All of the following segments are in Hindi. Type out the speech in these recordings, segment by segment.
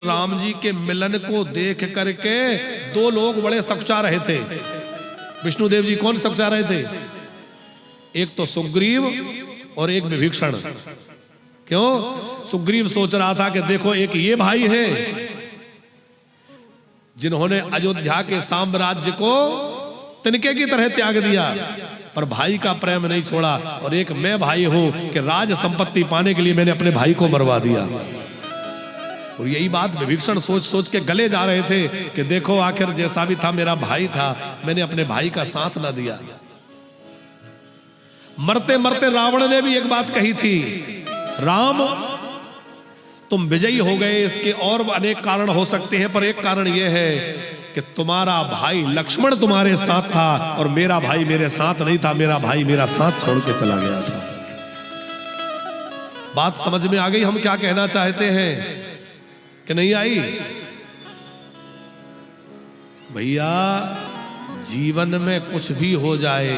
राम जी के मिलन को देख करके दो लोग बड़े सकचा रहे थे। विष्णुदेव जी कौन सकचा रहे थे? एक तो सुग्रीव और एक विभीषण। क्यों? सुग्रीव सोच रहा था कि देखो एक ये भाई है जिन्होंने अयोध्या के साम्राज्य को तिनके की तरह त्याग दिया, पर भाई का प्रेम नहीं छोड़ा, और एक मैं भाई हूं कि राज संपत्ति पाने के लिए मैंने अपने भाई को मरवा दिया। और यही बात विभीषण सोच सोच के गले जा रहे थे कि देखो आखिर जैसा भी था मेरा भाई था, मैंने अपने भाई का साथ ना दिया। मरते मरते रावण ने भी एक बात कही थी, राम तुम विजयी हो गए, इसके और अनेक कारण हो सकते हैं, पर एक कारण यह है कि तुम्हारा भाई लक्ष्मण तुम्हारे साथ था और मेरा भाई मेरे साथ नहीं था, मेरा भाई मेरा साथ छोड़ के चला गया था। बात समझ में आ गई हम क्या कहना चाहते हैं कि नहीं आई? भैया जीवन में कुछ भी हो जाए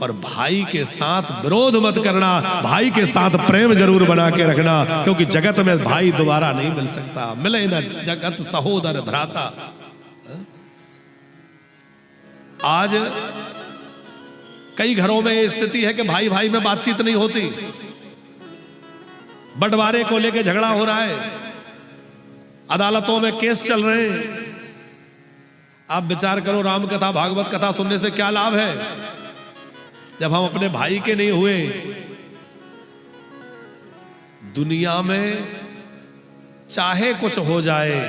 पर भाई के साथ विरोध मत करना, भाई के साथ प्रेम जरूर बना के रखना, क्योंकि जगत में भाई दोबारा नहीं मिल सकता। मिले न जगत सहोदर भ्राता। आज कई घरों में स्थिति है कि भाई भाई में बातचीत नहीं होती, बंटवारे को लेकर झगड़ा हो रहा है, अदालतों में केस चल रहे हैं। आप विचार करो, राम कथा भागवत कथा सुनने से क्या लाभ है जब हम अपने भाई के नहीं हुए? दुनिया में चाहे कुछ हो जाए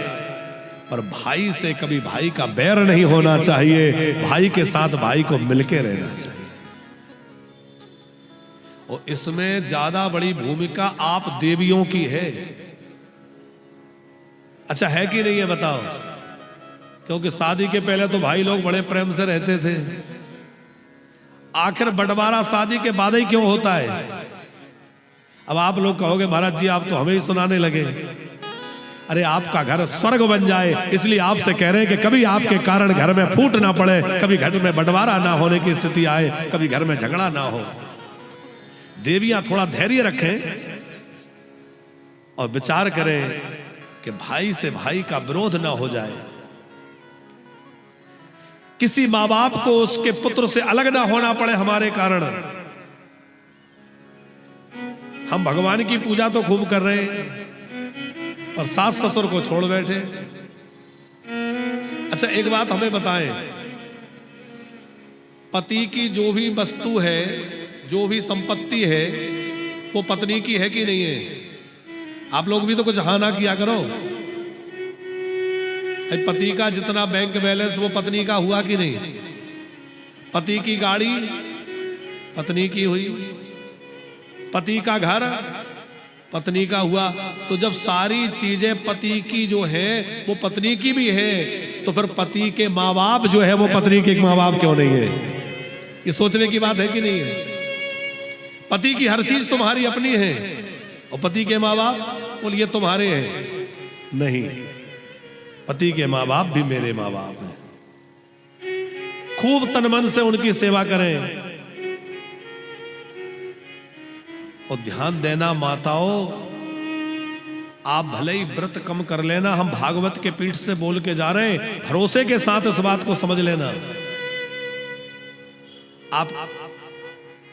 पर भाई से कभी भाई का बैर नहीं होना चाहिए, भाई के साथ भाई को मिलके रहना चाहिए। और इसमें ज्यादा बड़ी भूमिका आप देवियों की है। अच्छा है कि नहीं है बताओ? क्योंकि शादी के पहले तो भाई लोग बड़े प्रेम से रहते थे, आखिर बंटवारा शादी के बाद ही क्यों होता है? अब आप लोग कहोगे महाराज जी आप तो हमें ही सुनाने लगे। अरे आपका घर स्वर्ग बन जाए इसलिए आपसे कह रहे हैं कि कभी आपके कारण घर में फूट ना पड़े, कभी घर में बंटवारा ना होने की स्थिति आए, कभी घर में झगड़ा ना हो। देवियां थोड़ा धैर्य रखें और विचार करें कि भाई से भाई का विरोध ना हो जाए, किसी माँ बाप को उसके पुत्र से अलग ना होना पड़े हमारे कारण। हम भगवान की पूजा तो खूब कर रहे हैं पर सास ससुर को छोड़ बैठे। अच्छा एक बात हमें बताएं, पति की जो भी वस्तु है, जो भी संपत्ति है, वो पत्नी की है कि नहीं है? आप लोग भी तो कुछ हाँ ना किया करो। पति का जितना बैंक बैलेंस वो पत्नी का हुआ कि नहीं? पति की गाड़ी पत्नी की हुई, पति का घर पत्नी का हुआ, तो जब सारी चीजें पति की जो है वो पत्नी की भी है, तो फिर पति के माँ बाप जो है वो पत्नी के माँ बाप क्यों नहीं है? ये सोचने की बात है कि नहीं है? पति की हर चीज तुम्हारी अपनी है और पति के माँ बाप बोलिए तुम्हारे हैं नहीं, पति के माँ बाप भी मेरे माँ बाप हैं। खूब तन मन से उनकी सेवा करें। और ध्यान देना माताओं, आप भले ही व्रत कम कर लेना, हम भागवत के पीठ से बोल के जा रहे हैं, भरोसे के साथ इस बात को समझ लेना। आप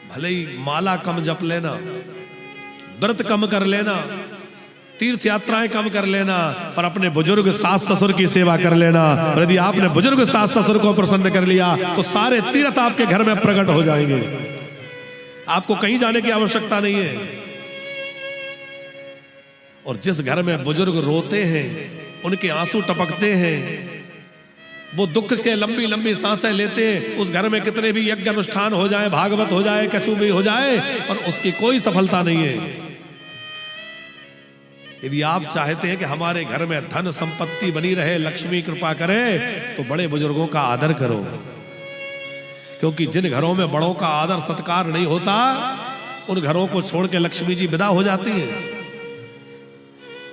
भले ही माला कम जप लेना, व्रत कम कर लेना, तीर्थ यात्राएं कम कर लेना, पर अपने बुजुर्ग सास ससुर की सेवा कर लेना। यदि आपने बुजुर्ग सास ससुर को प्रसन्न कर लिया तो सारे तीर्थ आपके घर में प्रकट हो जाएंगे, आपको कहीं जाने की आवश्यकता नहीं है। और जिस घर में बुजुर्ग रोते हैं, उनके आंसू टपकते हैं, वो दुख के लंबी लंबी सांसें लेते हैं, उस घर में कितने भी यज्ञ अनुष्ठान हो जाए, भागवत हो जाए, कछु भी हो जाए, पर उसकी कोई सफलता नहीं है। यदि आप चाहते हैं कि हमारे घर में धन संपत्ति बनी रहे, लक्ष्मी कृपा करे, तो बड़े बुजुर्गों का आदर करो, क्योंकि जिन घरों में बड़ों का आदर सत्कार नहीं होता, उन घरों को छोड़ के लक्ष्मी जी विदा हो जाती है।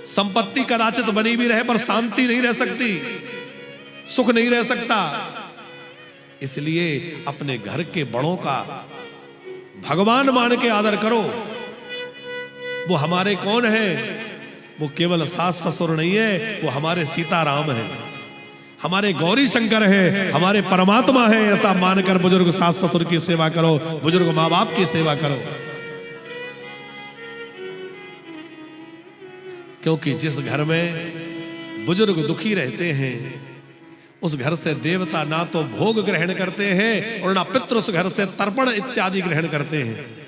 संपत्ति कदाचित बनी भी रहे पर शांति नहीं रह सकती, सुख नहीं रह सकता। इसलिए अपने घर के बड़ों का भगवान मान के आदर करो। वो हमारे कौन है? वो केवल सास ससुर नहीं है, वो हमारे सीताराम है, हमारे गौरी शंकर है, हमारे परमात्मा है। ऐसा मानकर बुजुर्ग सास ससुर की सेवा करो, बुजुर्ग माँ बाप की सेवा करो। क्योंकि जिस घर में बुजुर्ग दुखी रहते हैं उस घर से देवता ना तो भोग ग्रहण करते हैं और ना पितृ उस घर से तर्पण इत्यादि ग्रहण करते हैं।